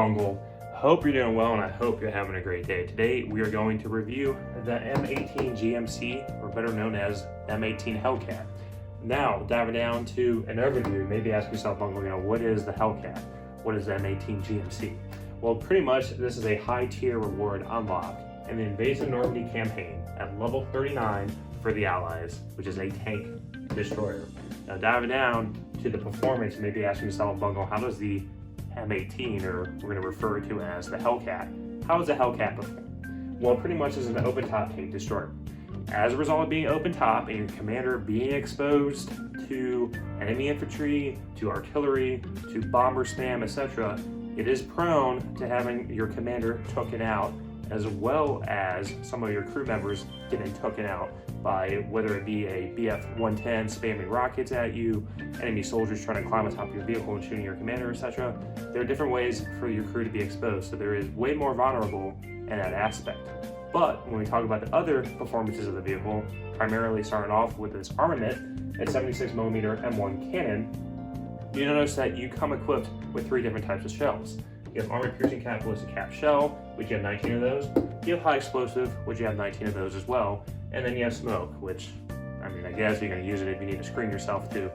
Bungle? Hope you're doing well and I hope you're having a great day. Today we are going to review the M18 GMC, or better known as M18 Hellcat. Now, diving down to an overview, maybe ask yourself, Bungle, what is the Hellcat? What is the M18 GMC? Well, pretty much this is a high tier reward unlock in the Invasive Normandy campaign at level 39 for the Allies, which is a tank destroyer. Now, diving down to the performance, maybe ask yourself, Bungle, how does the M18, or we're going to refer to as the Hellcat, how does the Hellcat perform? Well, pretty much is an open top tank destroyer. As a result of being open top and your commander being exposed to enemy infantry, to artillery, to bomber spam, etc., it is prone to having your commander taken out, as well as some of your crew members getting taken out by whether it be a BF-110 spamming rockets at you, enemy soldiers trying to climb on top of your vehicle and shooting your commander, etc. There are different ways for your crew to be exposed, so there is way more vulnerable in that aspect. But when we talk about the other performances of the vehicle, primarily starting off with its armament, its 76mm M1 cannon, you notice that you come equipped with 3 different types of shells. You have armor piercing cap, ballistic cap shell, which you have 19 of those. You have high explosive, which you have 19 of those as well. And then you have smoke, which, I guess you're going to use it if you need to screen yourself to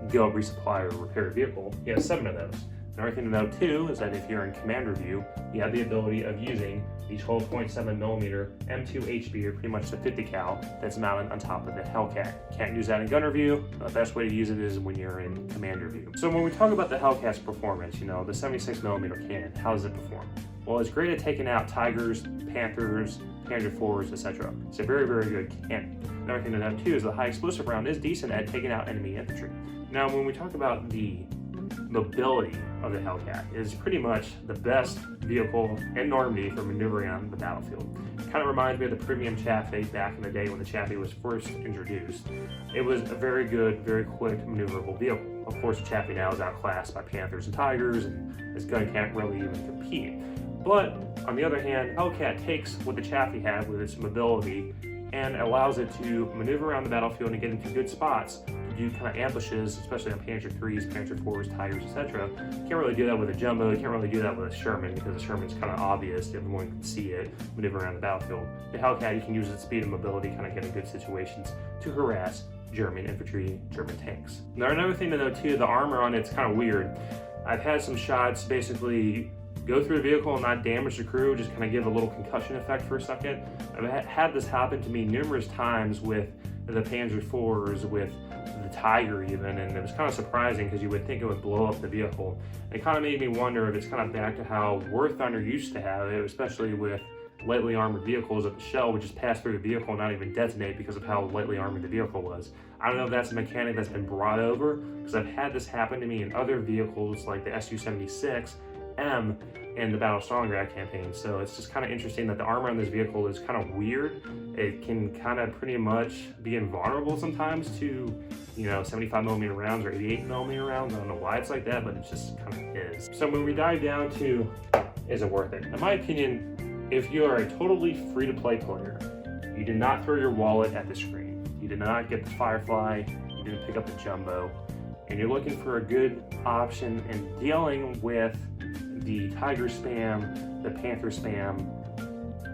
go resupply or repair a vehicle. You have 7 of those. Another thing to note too is that if you're in commander view, you have the ability of using the 12.7mm M2 HB, or pretty much the 50 cal that's mounted on top of the Hellcat. Can't use that in gunner view. The best way to use it is when you're in commander view. So when we talk about the Hellcat's performance, the 76mm cannon, how does it perform? Well, it's great at taking out Tigers, Panthers, Panzer IVs, etc. It's a very, very good cannon. Another thing to note too is the high explosive round is decent at taking out enemy infantry. Now, when we talk about the mobility of the Hellcat, it is pretty much the best vehicle in Normandy for maneuvering on the battlefield. It kind of reminds me of the premium Chaffee back in the day when the Chaffee was first introduced. It was a very good, very quick maneuverable vehicle. Of course, the Chaffee now is outclassed by Panthers and Tigers, and this gun can't really even compete. But on the other hand, Hellcat takes what the Chaffee had with its mobility and allows it to maneuver around the battlefield and get into good spots to do kind of ambushes, especially on Panzer IIIs, Panzer IVs, Tigers, etc. Can't really do that with a Jumbo, can't really do that with a Sherman because the Sherman's kind of obvious, everyone can see it maneuver around the battlefield. The Hellcat, you can use its speed and mobility, kind of get in good situations to harass German infantry, German tanks. Now, another thing to note too, the armor on it's kind of weird. I've had some shots basically go through the vehicle and not damage the crew, just kind of give a little concussion effect for a second. I've had this happen to me numerous times with the Panzer IVs, with the Tiger even, and it was kind of surprising because you would think it would blow up the vehicle. It kind of made me wonder if it's kind of back to how War Thunder used to have it, especially with lightly armored vehicles, that the shell would just pass through the vehicle and not even detonate because of how lightly armored the vehicle was. I don't know if that's a mechanic that's been brought over, because I've had this happen to me in other vehicles like the Su-76 M in the Battle of Stalingrad campaign. So it's just kind of interesting that the armor on this vehicle is kind of weird. It can kind of pretty much be invulnerable sometimes to 75mm rounds or 88mm rounds. I don't know why it's like that, but it just kind of is. So when we dive down to, is it worth it? In my opinion, if you are a totally free-to-play player, you did not throw your wallet at the screen, you did not get the Firefly, you didn't pick up the Jumbo, and you're looking for a good option in dealing with the Tiger spam, the Panther spam,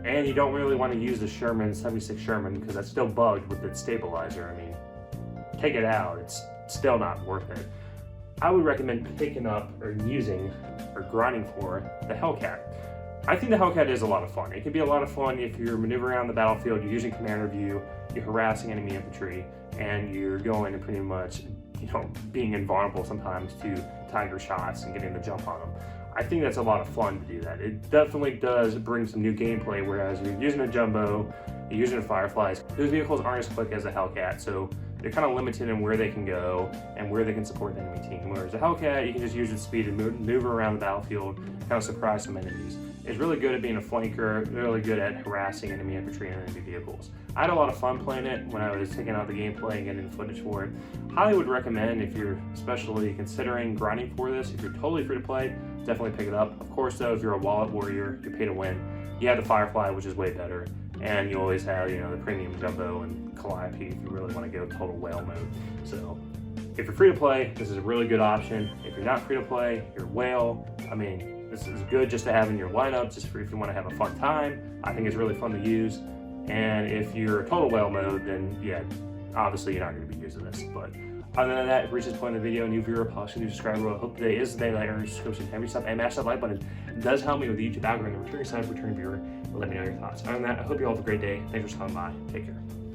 and you don't really want to use the Sherman, 76 Sherman, because that's still bugged with its stabilizer. Take it out, it's still not worth it. I would recommend picking up or using or grinding for the Hellcat. I think the Hellcat is a lot of fun. It can be a lot of fun if you're maneuvering around the battlefield, you're using commander view, you're harassing enemy infantry, and you're going and pretty much being invulnerable sometimes to Tiger shots and getting the jump on them. I think that's a lot of fun to do that. It definitely does bring some new gameplay, whereas you're using a Jumbo, you're using a Fireflies. Those vehicles aren't as quick as a Hellcat, so they're kind of limited in where they can go and where they can support the enemy team. Whereas a Hellcat, you can just use its speed and maneuver around the battlefield, kind of surprise some enemies. It's really good at being a flanker, really good at harassing enemy infantry and enemy vehicles. I had a lot of fun playing it when I was taking out the gameplay and getting the footage for it. Highly would recommend, if you're especially considering grinding for this, if you're totally free to play, definitely pick it up. Of course though, if you're a wallet warrior, you're pay to win. You have the Firefly, which is way better, and you always have the premium Jumbo and Calliope if you really want to go total whale mode. So if you're free to play, this is a really good option. If you're not free to play, you're whale, This is good just to have in your lineup, just for if you want to have a fun time. I think it's really fun to use. And if you're total whale mode, then yeah, obviously you're not going to be using this. But other than that, if you reach this point in the video, new viewer, possibly new subscriber, I hope today is the day that I earn subscription every sub and mash that like button. It does help me with the YouTube algorithm, returning side, returning viewer, but let me know your thoughts. Other than that, I hope you all have a great day. Thanks for stopping by. Take care.